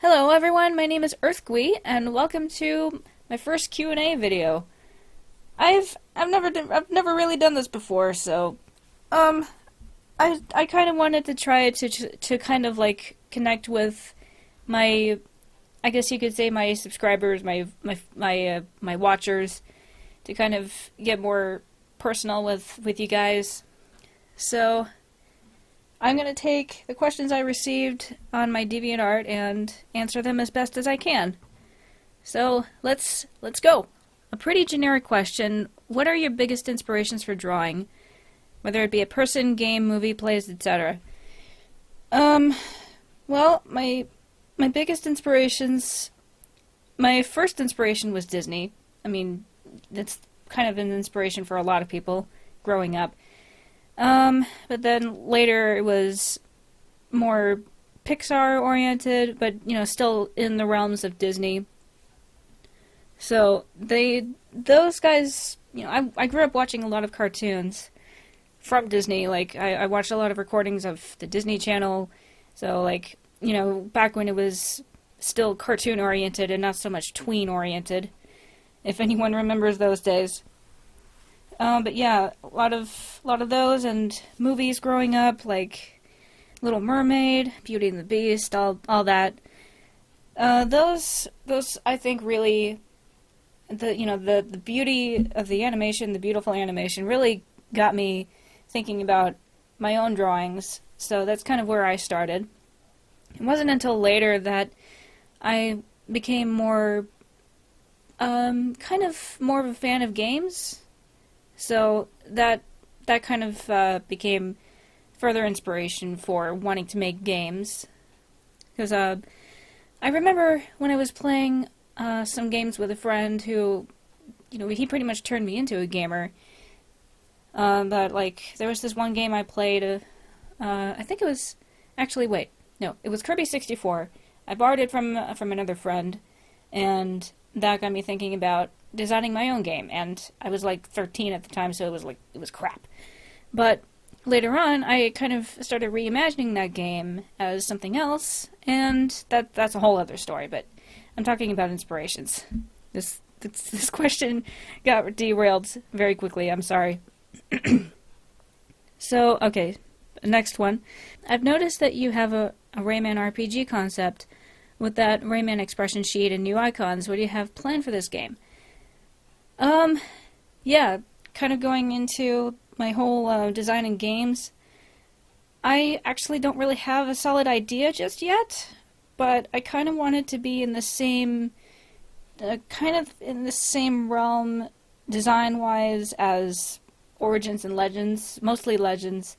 Hello everyone, my name is Gwee, and welcome to my first Q&A video. I've never really done this before, so I kind of wanted to try to kind of like connect with my, I guess you could say, my subscribers, my watchers, to kind of get more personal with you guys. So I'm going to take the questions I received on my DeviantArt and answer them as best as I can. So let's go. A pretty generic question: what are your biggest inspirations for drawing? Whether it be a person, game, movie, plays, etc. Well, my biggest inspirations, my first inspiration was Disney. I mean, that's kind of an inspiration for a lot of people growing up. But then later it was more Pixar oriented, but still in the realms of Disney. So those guys, I grew up watching a lot of cartoons from Disney. Like I watched a lot of recordings of the Disney Channel. So like, back when it was still cartoon oriented and not so much tween oriented, if anyone remembers those days. But yeah, a lot of those, and movies growing up, like Little Mermaid, Beauty and the Beast, all that. Those I think really, the beauty of the animation, the beautiful animation, really got me thinking about my own drawings. So that's kind of where I started. It wasn't until later that I became more, kind of more of a fan of games. So that kind of became further inspiration for wanting to make games. Because I remember when I was playing some games with a friend who, he pretty much turned me into a gamer. But like, there was this one game I played. I think it was it was Kirby 64. I borrowed it from another friend, and that got me thinking about designing my own game, and I was like 13 at the time, so it was crap. But later on, I kind of started reimagining that game as something else, and that's a whole other story. But I'm talking about inspirations. This question got derailed very quickly. I'm sorry. So okay, next one. I've noticed that you have a Rayman RPG concept with that Rayman expression sheet and new icons. What do you have planned for this game? Yeah, kind of going into my whole designing games. I actually don't really have a solid idea just yet, but I kind of want it to be in the same, realm, design-wise, as Origins and Legends, mostly Legends,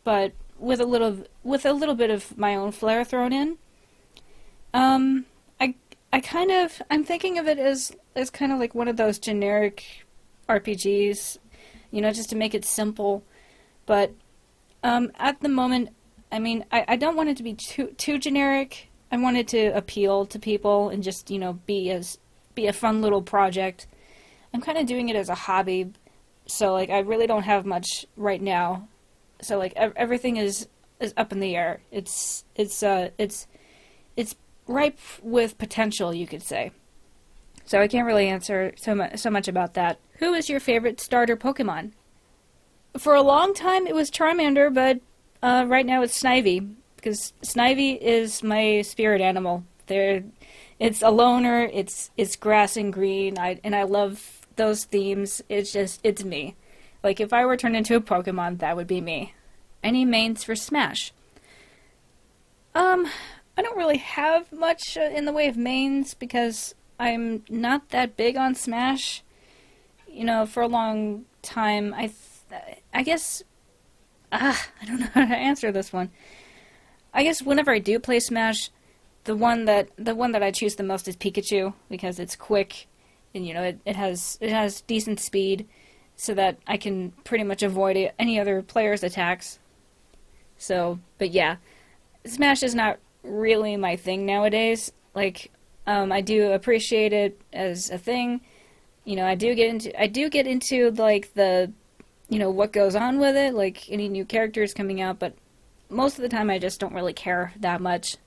but with a little bit of my own flair thrown in. I'm thinking of it as kind of like one of those generic RPGs, just to make it simple. But at the moment, I mean, I don't want it to be too generic. I want it to appeal to people and just, be a fun little project. I'm kind of doing it as a hobby, so like I really don't have much right now. So like everything is up in the air. It's ripe with potential, you could say. So I can't really answer so much about that. Who is your favorite starter Pokemon? For a long time it was Charmander, but right now it's Snivy, because Snivy is my spirit animal. It's a loner, it's grass and green, and I love those themes. It's me. Like, if I were turned into a Pokemon, that would be me. Any mains for Smash? I don't really have much in the way of mains, because I'm not that big on Smash. For a long time, I guess, I don't know how to answer this one. I guess whenever I do play Smash, the one that I choose the most is Pikachu, because it's quick, and it has decent speed, so that I can pretty much avoid any other player's attacks. So, but yeah, Smash is not really my thing nowadays. Like, I do appreciate it as a thing. I do get into like the, what goes on with it, like any new characters coming out, but most of the time I just don't really care that much.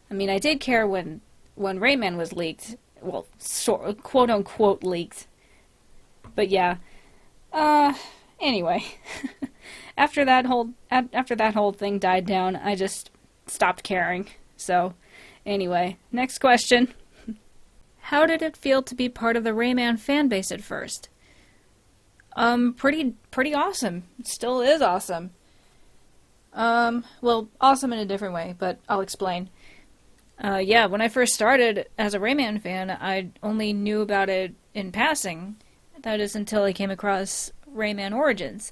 I mean, I did care when Rayman was leaked. Well, quote unquote leaked. But yeah. Anyway. after that whole thing died down, I just stopped caring. So, anyway, next question. How did it feel to be part of the Rayman fan base at first? Pretty awesome. It still is awesome. Well, awesome in a different way, but I'll explain. Yeah, when I first started as a Rayman fan, I only knew about it in passing. That is until I came across Rayman Origins.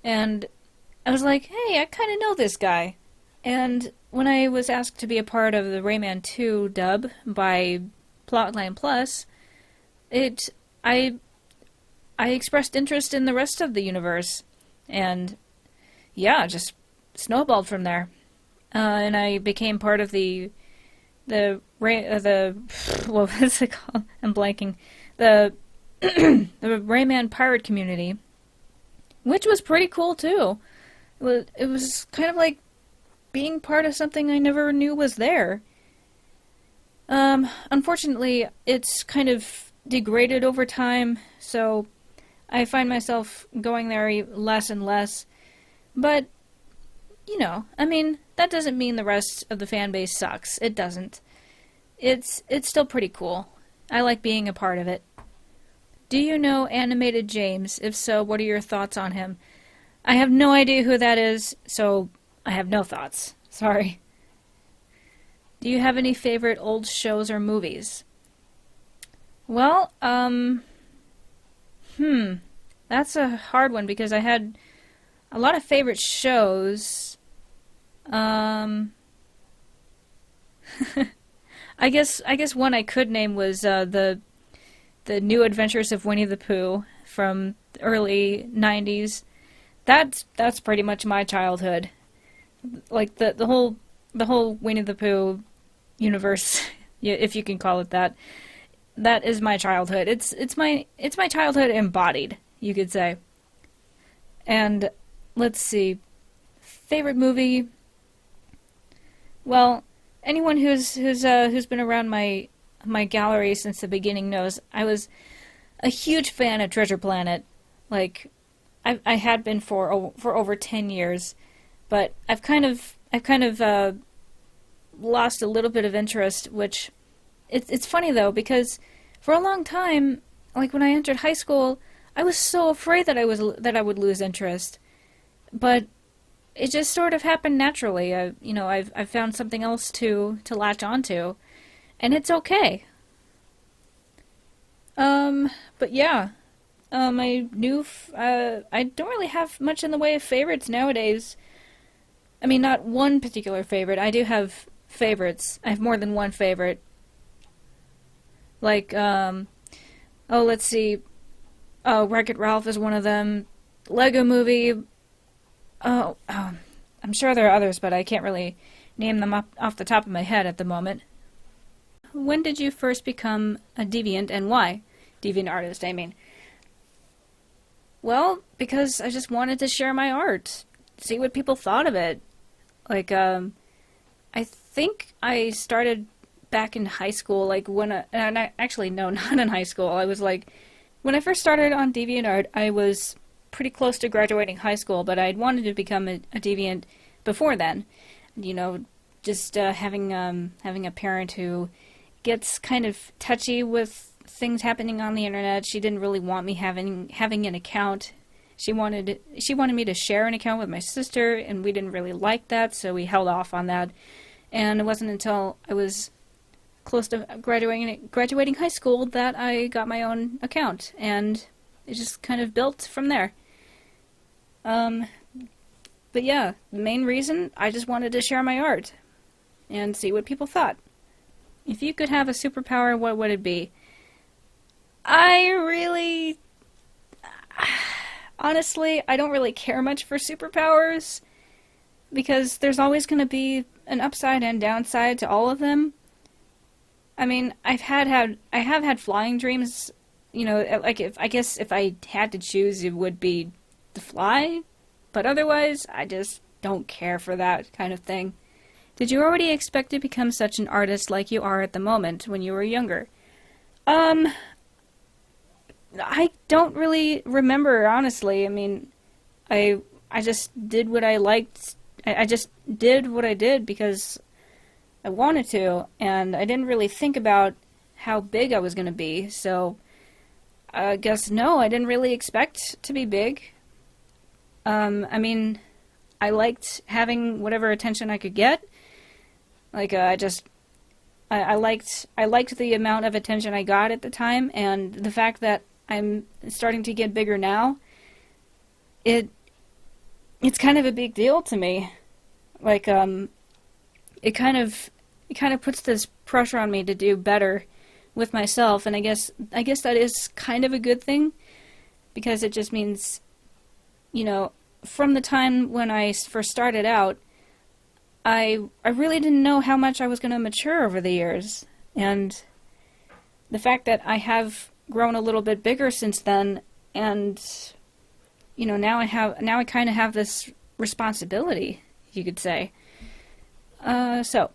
And I was like, hey, I kind of know this guy. And when I was asked to be a part of the Rayman 2 dub by Plotline Plus, I expressed interest in the rest of the universe. And yeah, just snowballed from there. And I became part of the what was it called? I'm blanking. The Rayman pirate community, which was pretty cool too. It was kind of like being part of something I never knew was there. Unfortunately, it's kind of degraded over time, so I find myself going there less and less. But, you know, I mean, that doesn't mean the rest of the fan base sucks. It doesn't. It's still pretty cool. I like being a part of it. Do you know Animated James? If so, what are your thoughts on him? I have no idea who that is, so I have no thoughts. Sorry. Do you have any favorite old shows or movies? Well, that's a hard one because I had a lot of favorite shows. I guess one I could name was the New Adventures of Winnie the Pooh from the early 90s. That's pretty much my childhood. Like the whole Winnie the Pooh universe, if you can call it that. That is my childhood. It's my childhood embodied, you could say. And let's see, favorite movie. Well, anyone who's been around my gallery since the beginning knows I was a huge fan of Treasure Planet. Like, I had been for over 10 years, but I've kind of lost a little bit of interest. Which it's funny though, because for a long time, like when I entered high school, I was so afraid that I would lose interest, but it just sort of happened naturally. I've found something else to latch onto, and it's okay. But yeah, I don't really have much in the way of favorites nowadays. I mean, not one particular favorite. I do have favorites. I have more than one favorite. Like, let's see. Oh, Wreck-It Ralph is one of them. Lego Movie. I'm sure there are others, but I can't really name them off the top of my head at the moment. When did you first become a deviant, and why? Deviant artist, I mean. Well, because I just wanted to share my art. See what people thought of it. Like, I think I started back in high school, like actually, no, not in high school. I was like, when I first started on DeviantArt, I was pretty close to graduating high school, but I'd wanted to become a deviant before then. You know, just having a parent who gets kind of touchy with things happening on the internet. She didn't really want me having an account. She wanted me to share an account with my sister, and we didn't really like that, so we held off on that. And it wasn't until I was close to graduating high school that I got my own account, and it just kind of built from there. But yeah, the main reason, I just wanted to share my art and see what people thought. If you could have a superpower, what would it be? Honestly, I don't really care much for superpowers, because there's always going to be an upside and downside to all of them. I mean, I have had flying dreams. You know, like if I had to choose, it would be to fly. But otherwise, I just don't care for that kind of thing. Did you already expect to become such an artist like you are at the moment when you were younger? I don't really remember, honestly. I mean, I just did what I liked. I just did what I did because I wanted to, and I didn't really think about how big I was going to be, so I guess no, I didn't really expect to be big. I mean, I liked having whatever attention I could get. Like, I liked the amount of attention I got at the time, and the fact that I'm starting to get bigger now, it's kind of a big deal to me. Like, it kind of puts this pressure on me to do better with myself, and I guess that is kind of a good thing, because it just means, from the time when I first started out, I really didn't know how much I was going to mature over the years, and the fact that I have grown a little bit bigger since then, and now I kind of have this responsibility, you could say. So,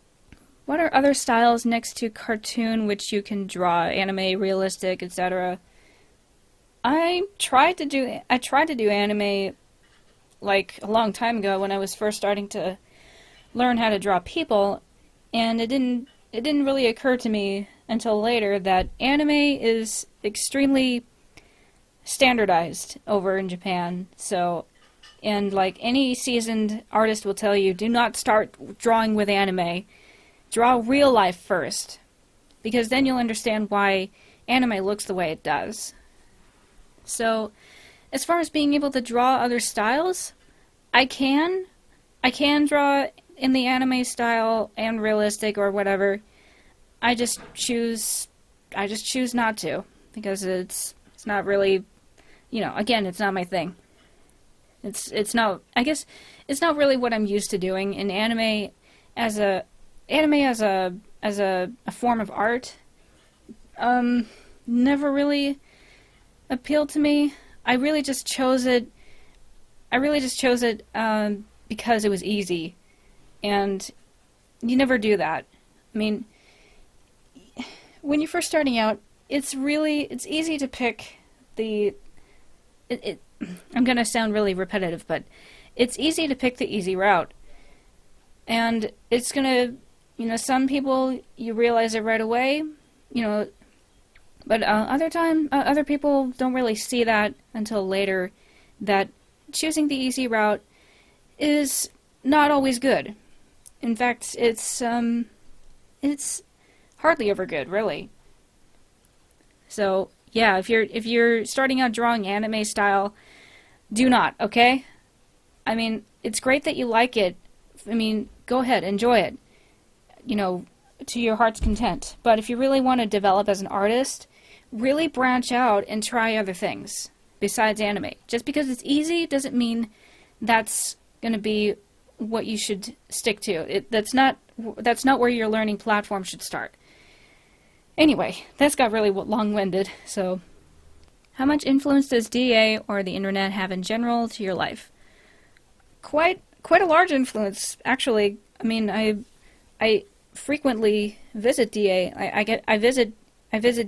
what are other styles next to cartoon which you can draw? Anime, realistic, etc. I tried to do anime like a long time ago when I was first starting to learn how to draw people, and it didn't really occur to me until later that anime is extremely standardized over in Japan. So, and like any seasoned artist will tell you, do not start drawing with anime. Draw real life first, because then you'll understand why anime looks the way it does. So, as far as being able to draw other styles, I can draw in the anime style and realistic or whatever. I just choose not to, because it's not really, again, it's not my thing. It's not, I guess it's not really what I'm used to doing. In anime as a form of art, never really appealed to me. I really just chose it because it was easy, and you never do that. I mean, when you're first starting out, it's easy to pick I'm gonna sound really repetitive, but it's easy to pick the easy route. And it's gonna, some people, you realize it right away, but other people don't really see that until later, that choosing the easy route is not always good. In fact, it's hardly ever good, really. So, yeah, if you're starting out drawing anime style, do not, okay? I mean, it's great that you like it. I mean, go ahead, enjoy it, to your heart's content. But if you really want to develop as an artist, really branch out and try other things besides anime. Just because it's easy doesn't mean that's going to be what you should stick to. That's not where your learning platform should start. Anyway, that's got really long-winded, so how much influence does DA or the internet have in general to your life? Quite a large influence, actually. I mean, I frequently visit DA. I visit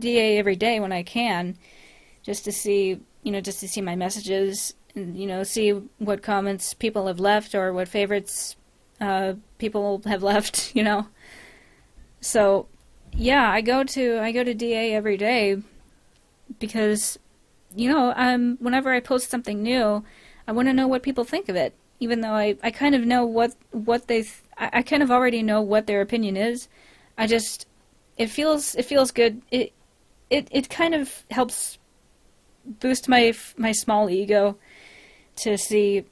DA every day when I can, just to see my messages and see what comments people have left or what favorites people have left. So yeah, I go to DA every day because whenever I post something new, I want to know what people think of it. Even though I kind of know what I kind of already know what their opinion is. It feels good. It kind of helps boost my small ego to see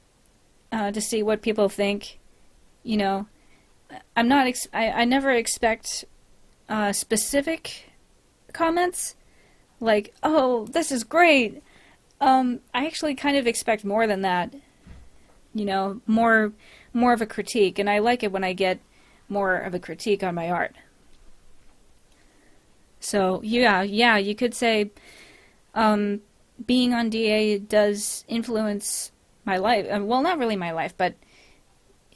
what people think. I never expect specific comments like, "Oh, this is great." I actually kind of expect more than that. More of a critique, and I like it when I get more of a critique on my art. So yeah, you could say being on DA does influence my life. Well, not really my life, but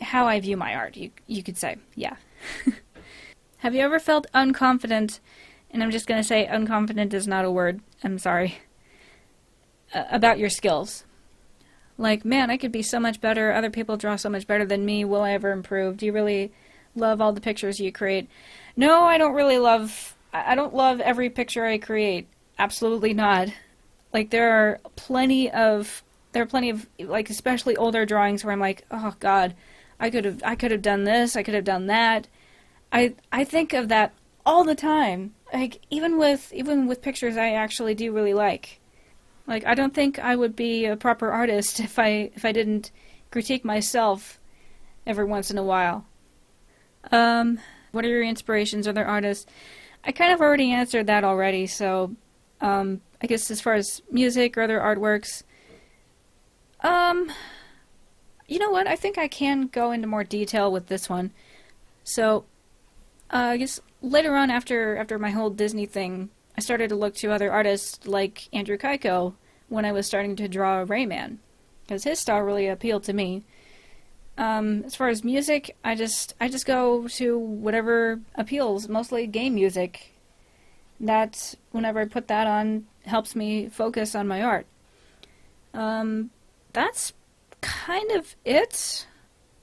how I view my art, you could say. Yeah. Have you ever felt unconfident, and I'm just going to say unconfident is not a word, I'm sorry, about your skills? Like, man, I could be so much better, other people draw so much better than me, will I ever improve? Do you really love all the pictures you create? No, I don't love every picture I create. Absolutely not. Like, there are plenty of, like, especially older drawings where I'm like, oh god, I could have done this, I could have done that. I think of that all the time. Like, even with pictures I actually do really like. Like, I don't think I would be a proper artist if I didn't critique myself every once in a while. What are your inspirations, other artists? I kind of already answered that already, so I guess as far as music or other artworks, you know what? I think I can go into more detail with this one. So, I guess later on after my whole Disney thing, I started to look to other artists like Andrew Kaiko when I was starting to draw Rayman, because his style really appealed to me. As far as music, I just go to whatever appeals, mostly game music. That, whenever I put that on, helps me focus on my art. That's kind of it.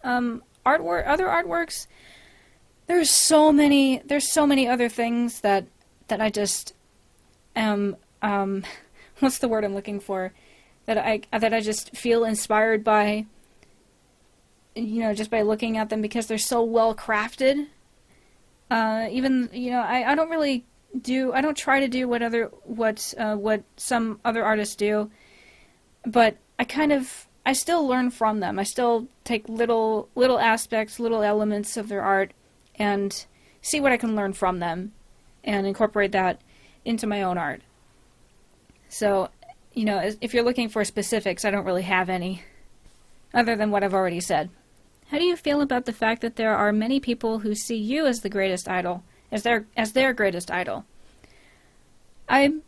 Other artworks, there's so many other things that I just am, what's the word I'm looking for? That I just feel inspired by, just by looking at them, because they're so well crafted. Even, I don't try to do what some other artists do, but I still learn from them. I still take little aspects, little elements of their art, and see what I can learn from them, and incorporate that into my own art. So, if you're looking for specifics, I don't really have any, other than what I've already said. How do you feel about the fact that there are many people who see you as the greatest idol, as their greatest idol? I'm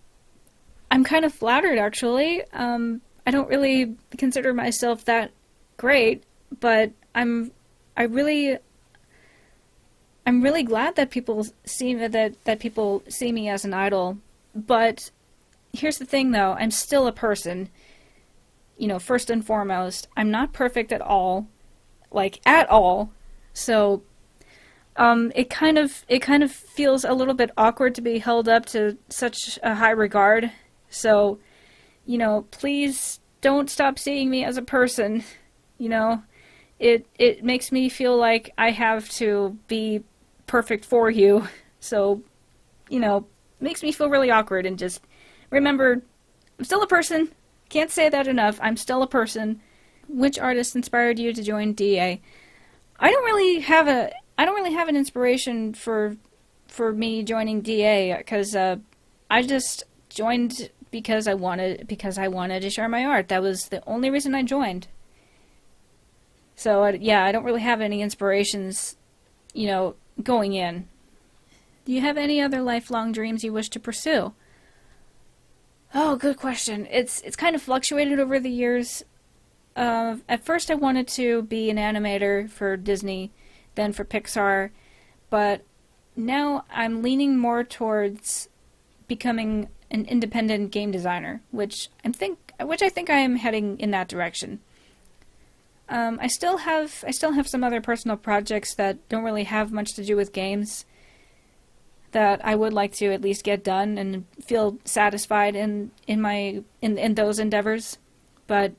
kind of flattered, actually. I don't really consider myself that great, but I'm really glad that people see me as an idol. But here's the thing, though: I'm still a person. First and foremost, I'm not perfect at all, like at all. So, it kind of feels a little bit awkward to be held up to such a high regard. So, please don't stop seeing me as a person. It makes me feel like I have to be perfect for you. So, makes me feel really awkward. And just remember, I'm still a person. Can't say that enough. I'm still a person. Which artist inspired you to join DA? I don't really have an inspiration for me joining DA, because I just joined because I wanted to share my art. That was the only reason I joined. So I don't really have any inspirations, going in. Do you have any other lifelong dreams you wish to pursue? Oh, good question. It's kind of fluctuated over the years. At first I wanted to be an animator for Disney, then for Pixar, but now I'm leaning more towards becoming an independent game designer, which I think I am heading in that direction. I still have some other personal projects that don't really have much to do with games that I would like to at least get done and feel satisfied in those endeavors. But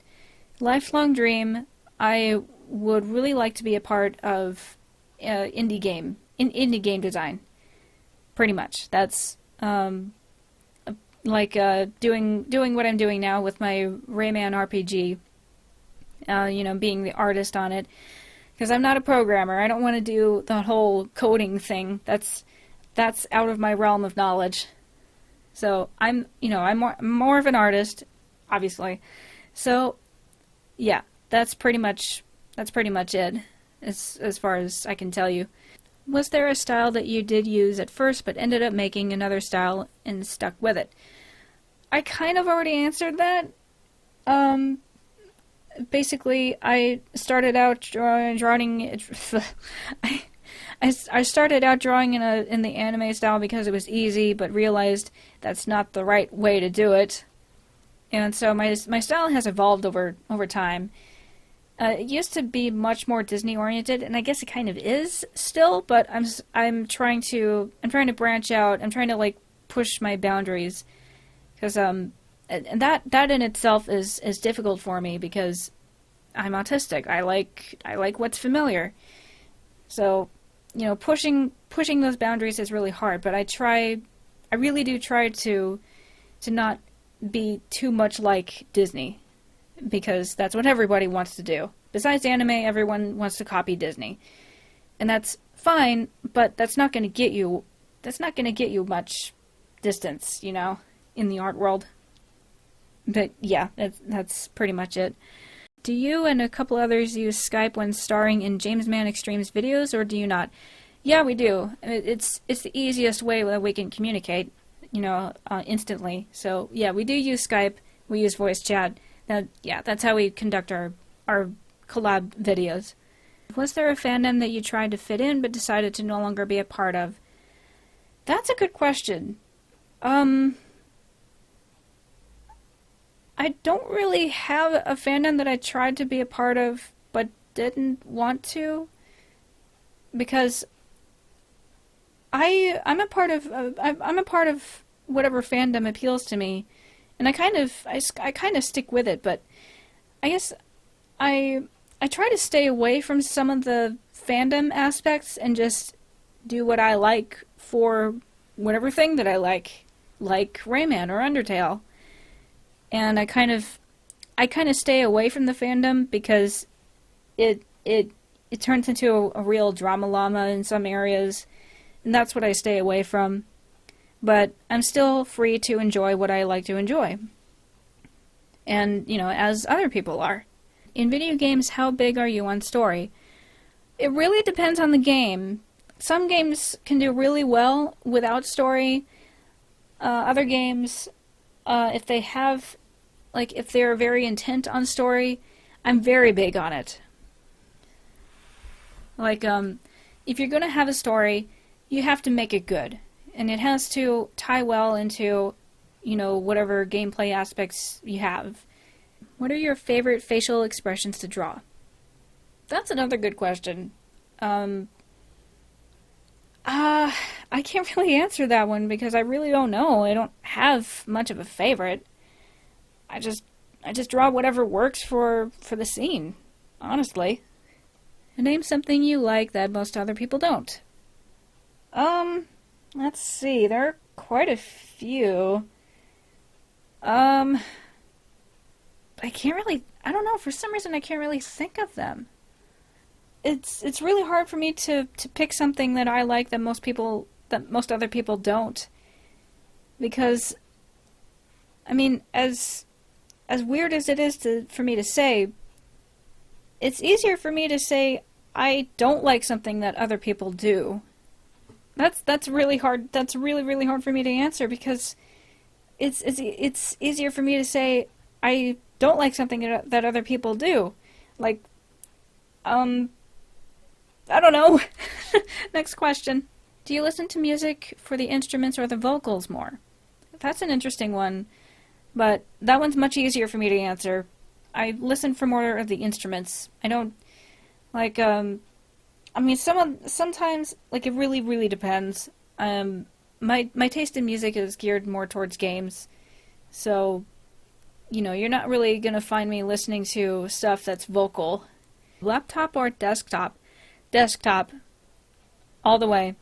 lifelong dream, I would really like to be a part of indie game design. Pretty much. That's like doing what I'm doing now with my Rayman RPG. Being the artist on it, because I'm not a programmer. I don't want to do the whole coding thing. That's out of my realm of knowledge. So I'm more of an artist, obviously. So yeah, that's pretty much it as far as I can tell you. Was there a style that you did use at first but ended up making another style and stuck with it? I kind of already answered that. basically, I started out drawing. I started out drawing in the anime style because it was easy, but realized that's not the right way to do it. And so my style has evolved over time. It used to be much more Disney oriented, and I guess it kind of is still. But I'm trying to branch out. I'm trying to like push my boundaries, because and that in itself is difficult for me because I'm autistic. I like what's familiar. So, pushing those boundaries is really hard. But I really do try to not be too much like Disney, because that's what everybody wants to do. Besides anime, everyone wants to copy Disney, and that's fine. But that's not going to get you much distance, in the art world. But yeah, that's pretty much it. Do you and a couple others use Skype when starring in James Man Extreme's videos, or do you not? Yeah, we do. It's the easiest way that we can communicate, instantly. So yeah, we do use Skype. We use voice chat. That's how we conduct our collab videos. Was there a fandom that you tried to fit in but decided to no longer be a part of? That's a good question. I don't really have a fandom that I tried to be a part of but didn't want to, because I'm a part of whatever fandom appeals to me, and I kind of stick with it. But I guess I try to stay away from some of the fandom aspects and just do what I like for whatever thing that I like Rayman or Undertale. And I kind of stay away from the fandom because it turns into a real drama llama in some areas, and that's what I stay away from. But I'm still free to enjoy what I like to enjoy, and as other people are. In video games, how big are you on story? It really depends on the game. Some games can do really well without story. Other games, if they're very intent on story, I'm very big on it. If you're going to have a story, you have to make it good. And it has to tie well into, whatever gameplay aspects you have. What are your favorite facial expressions to draw? That's another good question. I can't really answer that one because I really don't know. I don't have much of a favorite. I just draw whatever works for the scene, honestly. Name something you like that most other people don't. Let's see. There are quite a few. I don't know, for some reason I can't really think of them. It's really hard for me to pick something that I like that most other people don't. Because, as weird as it is for me to say, it's easier for me to say I don't like something that other people do. That's really hard. That's really, really hard for me to answer, because it's easier for me to say I don't like something that other people do. I don't know. Next question. Do you listen to music for the instruments or the vocals more? That's an interesting one, but that one's much easier for me to answer. I listen for more of the instruments. I don't sometimes it really, really depends. My taste in music is geared more towards games, so you're not really gonna find me listening to stuff that's vocal. Laptop or desktop? Desktop, all the way.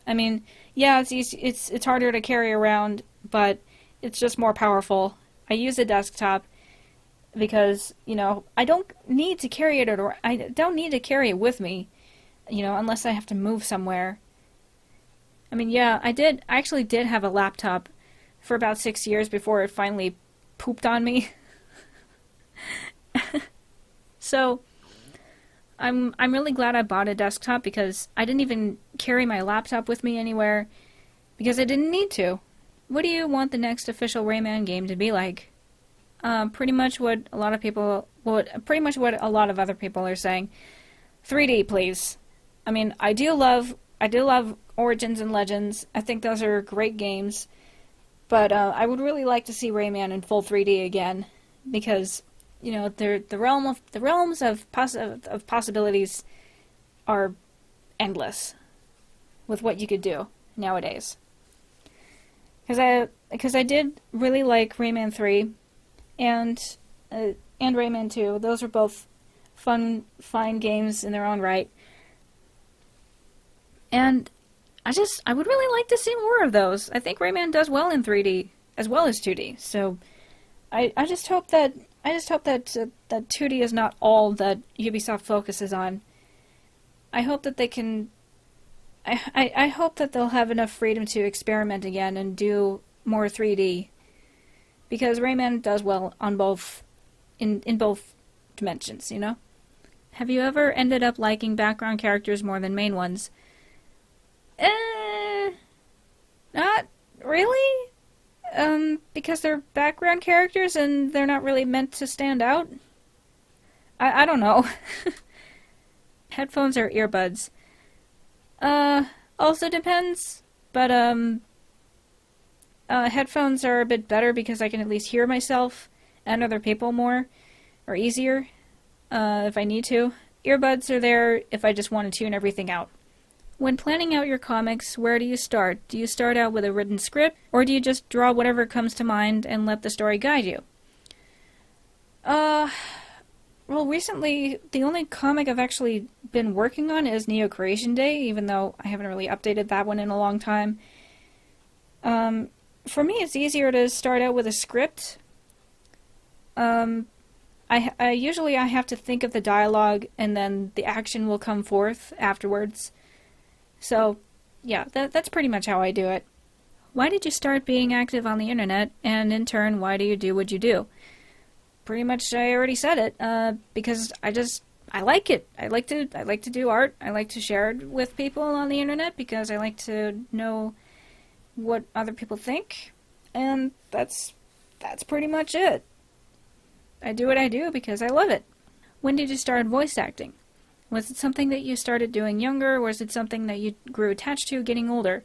Yeah, it's easy. It's harder to carry around, but it's just more powerful. I use a desktop because I don't need to carry it, or I don't need to carry it with me, unless I have to move somewhere. Yeah, I actually did have a laptop for about 6 years before it finally pooped on me. So I'm really glad I bought a desktop, because I didn't even carry my laptop with me anywhere because I didn't need to. What do you want the next official Rayman game to be like? pretty much what a lot of people, pretty much what a lot of other people are saying. 3D, please. I mean, I do love Origins and Legends. I think those are great games, but I would really like to see Rayman in full 3D again, because the realms of possibilities are endless with what you could do nowadays. Because I did really like Rayman 3 and Rayman 2. Those were both fine games in their own right. And I would really like to see more of those. I think Rayman does well in 3D as well as 2D. So I just hope that 2D is not all that Ubisoft focuses on. I hope that they can. I hope that they'll have enough freedom to experiment again and do more 3D, because Rayman does well on both in both dimensions. Have you ever ended up liking background characters more than main ones? Not really. Because they're background characters and they're not really meant to stand out. I don't know. Headphones or earbuds? Also depends. But, headphones are a bit better because I can at least hear myself and other people more, or easier, if I need to. Earbuds are there if I just want to tune everything out. When planning out your comics, where do you start? Do you start out with a written script, or do you just draw whatever comes to mind and let the story guide you? Well, recently, the only comic I've actually been working on is Neo Creation Day, even though I haven't really updated that one in a long time. For me, it's easier to start out with a script. I usually have to think of the dialogue, and then the action will come forth afterwards. So, yeah, that's pretty much how I do it. Why did you start being active on the internet, and in turn, why do you do what you do? Pretty much, I already said it. Because I like it. I like to do art. I like to share it with people on the internet because I like to know what other people think, and that's pretty much it. I do what I do because I love it. When did you start voice acting? Was it something that you started doing younger, or was it something that you grew attached to getting older?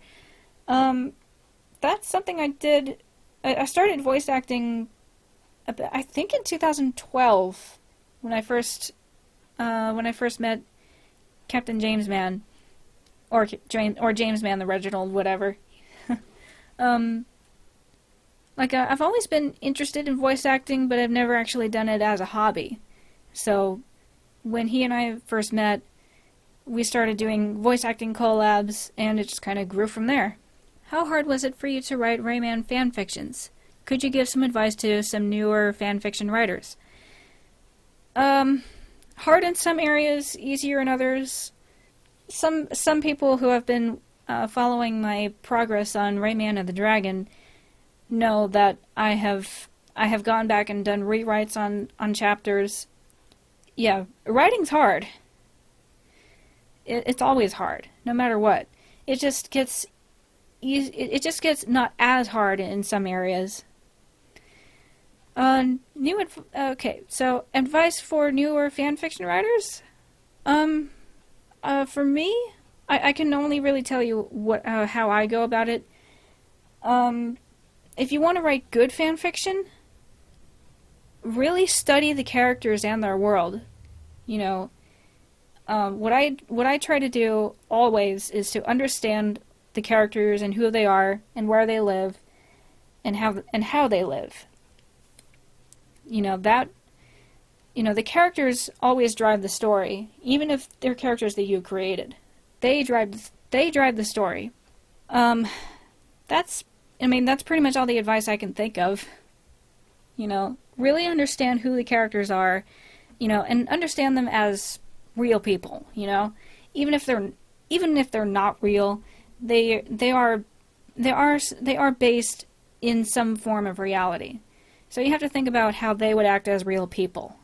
That's something I did. I started voice acting, I think, in 2012, when I first met Captain James Man, or James Man the Reginald, whatever. I've always been interested in voice acting, but I've never actually done it as a hobby. So, when he and I first met, we started doing voice acting collabs, and it just kind of grew from there. How hard was it for you to write Rayman fanfictions? Could you give some advice to some newer fanfiction writers? Hard in some areas, easier in others. Some people who have been following my progress on Rayman and the Dragon know that I have gone back and done rewrites on chapters. Yeah, writing's hard. It's always hard, no matter what. It just gets not as hard in some areas. Okay, so advice for newer fanfiction writers? For me, I can only really tell you how I go about it. If you want to write good fanfiction, really study the characters and their world. What I try to do always is to understand the characters and who they are and where they live and how they live. The characters always drive the story, even if they're characters that you created. They drive the story. That's pretty much all the advice I can think of. Really understand who the characters are, and understand them as real people, even if they're not real, they are based in some form of reality. So you have to think about how they would act as real people,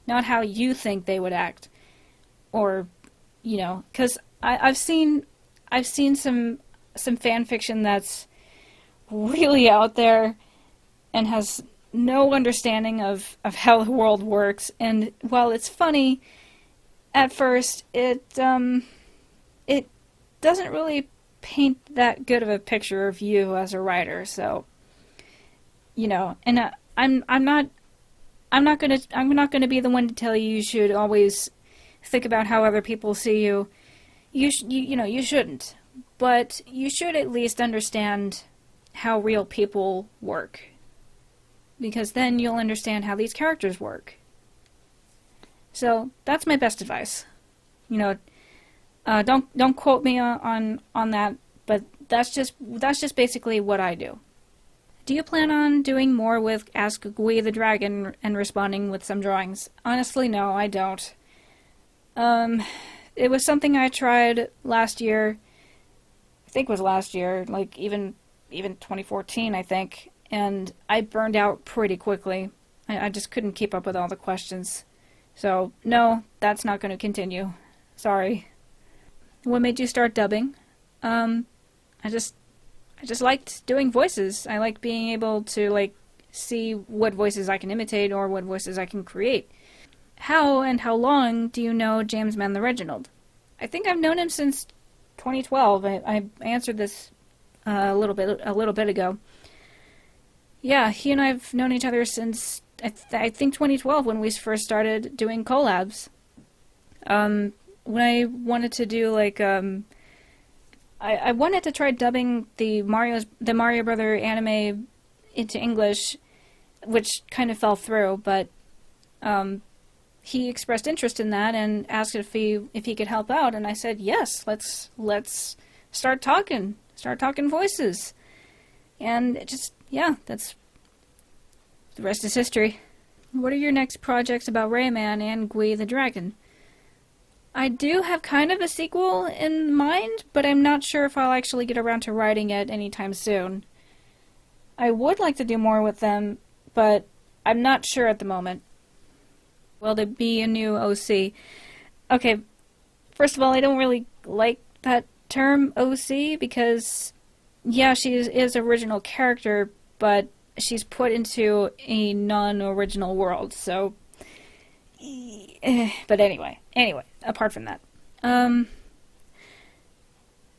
not how you think they would act, or because I've seen some fan fiction that's really out there and has no understanding of how the world works, and while it's funny at first, it doesn't really paint that good of a picture of you as a writer. So, and I'm not gonna be the one to tell you should always think about how other people see you. You shouldn't, but you should at least understand how real people work, because then you'll understand how these characters work. So that's my best advice. Don't quote me on that, but that's just basically what I do. Do you plan on doing more with Ask Gwee the Dragon and responding with some drawings? Honestly, no, I don't. It was something I tried last year. I think it was last year, like even 2014, I think, and I burned out pretty quickly. I just couldn't keep up with all the questions. So, no, that's not going to continue. Sorry. What made you start dubbing? I just liked doing voices. I liked being able to, see what voices I can imitate or what voices I can create. How and how long do you know James Mann the Reginald? I think I've known him since 2012. I answered this a little bit ago. Yeah, he and I've known each other since I think 2012 when we first started doing collabs. When I wanted to do I wanted to try dubbing the Mario Brother anime into English, which kind of fell through, but he expressed interest in that and asked if he could help out, and I said yes. Let's start talking voices, and that's the rest is history. What are your next projects about Rayman and Gwee the Dragon? I do have kind of a sequel in mind, but I'm not sure if I'll actually get around to writing it anytime soon. I would like to do more with them, but I'm not sure at the moment. Will there be a new OC? Okay, first of all, I don't really like that term OC because, yeah, she is original character, but she's put into a non-original world, so... But anyway, apart from that.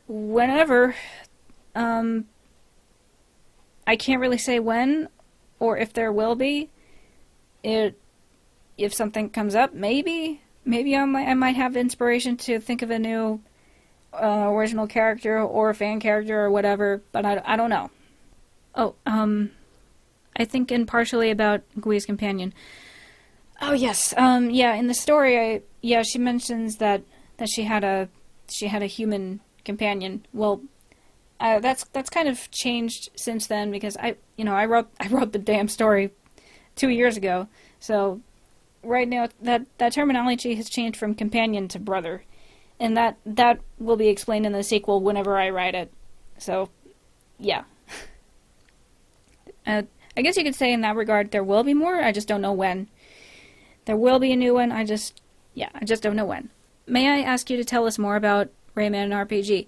Whenever, I can't really say when, or if there will be. If something comes up, maybe I might have inspiration to think of a new original character or a fan character or whatever, but I don't know. Oh, I think partially about Gwee's companion. Oh yes, yeah. In the story, she mentions that she had a human companion. Well, that's kind of changed since then because I wrote the damn story 2 years ago. So right now that terminology has changed from companion to brother, and that will be explained in the sequel whenever I write it. So, yeah. I guess you could say in that regard there will be more. I just don't know when. There will be a new one, I just don't know when. May I ask you to tell us more about Rayman RPG?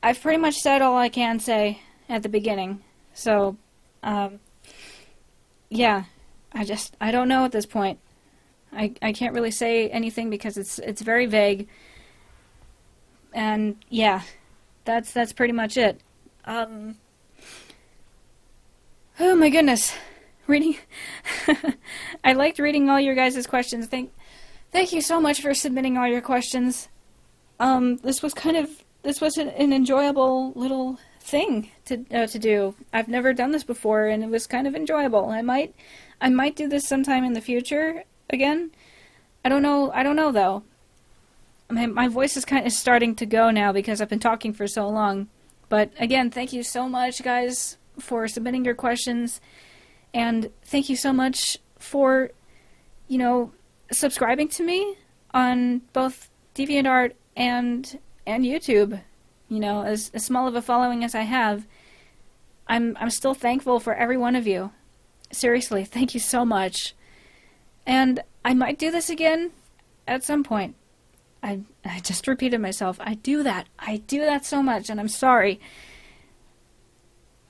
I've pretty much said all I can say at the beginning, so, yeah, I don't know at this point. I can't really say anything because it's very vague, and, yeah, that's pretty much it. Oh my goodness. Reading, I liked reading all your guys' questions. Thank you so much for submitting all your questions. This was an enjoyable little thing to do. I've never done this before, and it was kind of enjoyable. I might do this sometime in the future again. I don't know though. My voice is kind of starting to go now because I've been talking for so long. But again, thank you so much, guys, for submitting your questions. And thank you so much for, subscribing to me on both DeviantArt and YouTube. As small of a following as I have, I'm still thankful for every one of you. Seriously, thank you so much. And I might do this again at some point. I just repeated myself. I do that so much, and I'm sorry.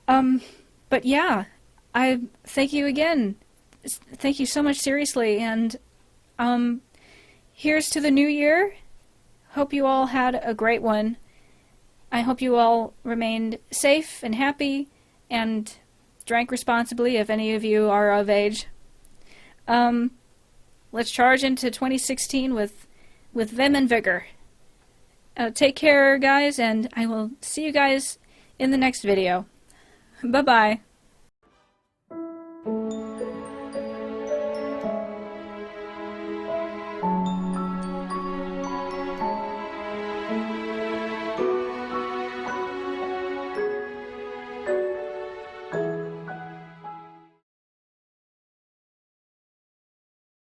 But yeah. I thank you again thank you so much, seriously. And here's to the new year. Hope you all had a great one. I hope you all remained safe and happy and drank responsibly if any of you are of age. Let's charge into 2016 with vim and vigor. Take care, guys, and I will see you guys in the next video. Bye-bye.